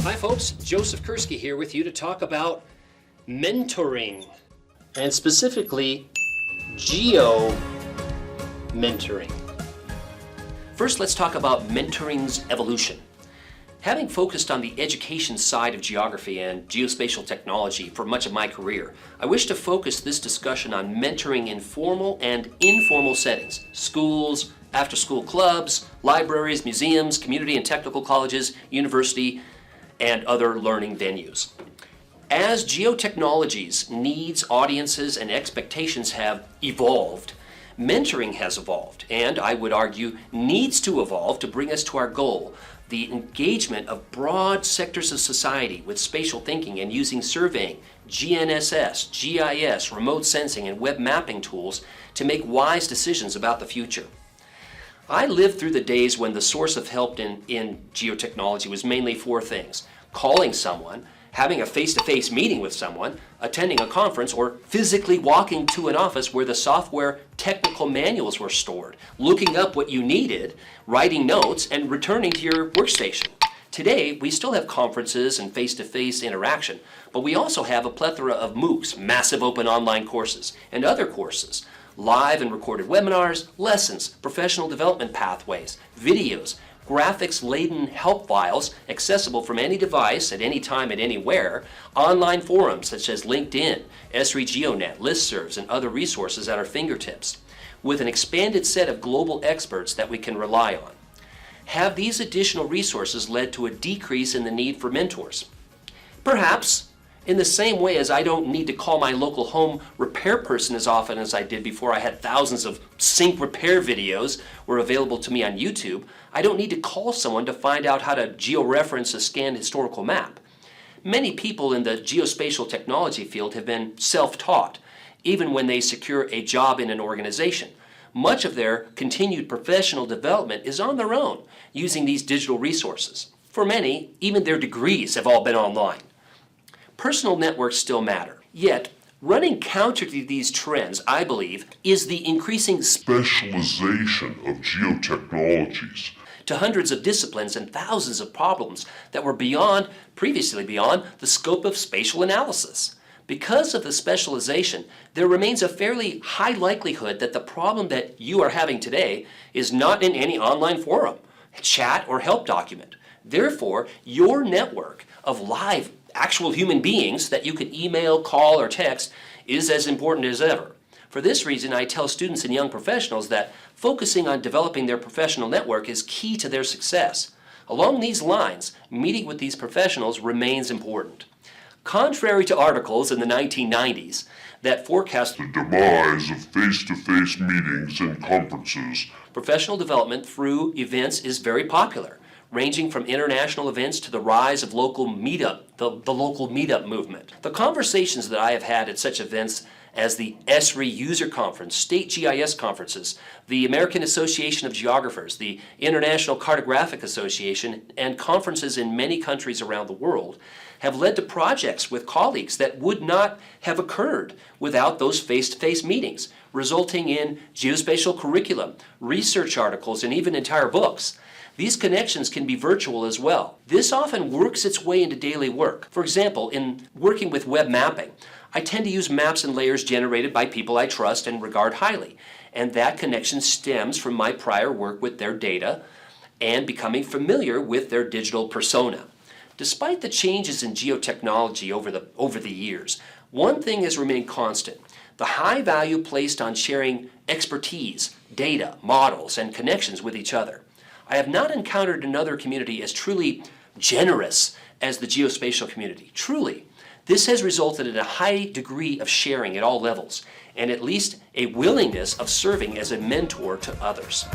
Hi folks, Joseph Kursky here with you to talk about mentoring, and specifically geomentoring. First, let's talk about mentoring's evolution. Having focused on the education side of geography and geospatial technology for much of my career, I wish to focus this discussion on mentoring in formal and informal settings: schools, after-school clubs, libraries, museums, community and technical colleges, university, and other learning venues. As geotechnology's needs, audiences, and expectations have evolved, mentoring has evolved, and I would argue needs to evolve to bring us to our goal: the engagement of broad sectors of society with spatial thinking and using surveying, GNSS, GIS, remote sensing, and web mapping tools to make wise decisions about the future. I lived through the days when the source of help in geotechnology was mainly four things: calling someone, having a face-to-face meeting with someone, attending a conference, or physically walking to an office where the software technical manuals were stored, looking up what you needed, writing notes, and returning to your workstation. Today, we still have conferences and face-to-face interaction, but we also have a plethora of MOOCs, massive open online courses, and other courses, live and recorded webinars, lessons, professional development pathways, videos, graphics-laden help files accessible from any device at any time and anywhere, online forums such as LinkedIn, Esri GeoNet, listservs, and other resources at our fingertips, with an expanded set of global experts that we can rely on. Have these additional resources led to a decrease in the need for mentors? Perhaps. In the same way as I don't need to call my local home repair person as often as I did before I had thousands of sync repair videos were available to me on YouTube, I don't need to call someone to find out how to georeference a scanned historical map. Many people in the geospatial technology field have been self-taught, even when they secure a job in an organization. Much of their continued professional development is on their own, using these digital resources. For many, even their degrees have all been online. Personal networks still matter. Yet, running counter to these trends, I believe, is the increasing specialization of geotechnologies to hundreds of disciplines and thousands of problems that were previously beyond the scope of spatial analysis. Because of the specialization, there remains a fairly high likelihood that the problem that you are having today is not in any online forum, chat, or help document. Therefore, your network of live actual human beings that you can email, call, or text is as important as ever. For this reason, I tell students and young professionals that focusing on developing their professional network is key to their success. Along these lines, meeting with these professionals remains important. Contrary to articles in the 1990s that forecast the demise of face-to-face meetings and conferences, professional development through events is very popular, ranging from international events to the rise of local meetup, the local meetup movement. The conversations that I have had at such events as the Esri User Conference, State GIS Conferences, the American Association of Geographers, the International Cartographic Association, and conferences in many countries around the world have led to projects with colleagues that would not have occurred without those face-to-face meetings, resulting in geospatial curriculum, research articles, and even entire books. These connections can be virtual as well. This often works its way into daily work. For example, in working with web mapping, I tend to use maps and layers generated by people I trust and regard highly, and that connection stems from my prior work with their data and becoming familiar with their digital persona. Despite the changes in geotechnology over the years, one thing has remained constant: the high value placed on sharing expertise, data, models, and connections with each other. I have not encountered another community as truly generous as the geospatial community. Truly, this has resulted in a high degree of sharing at all levels, and at least a willingness of serving as a mentor to others.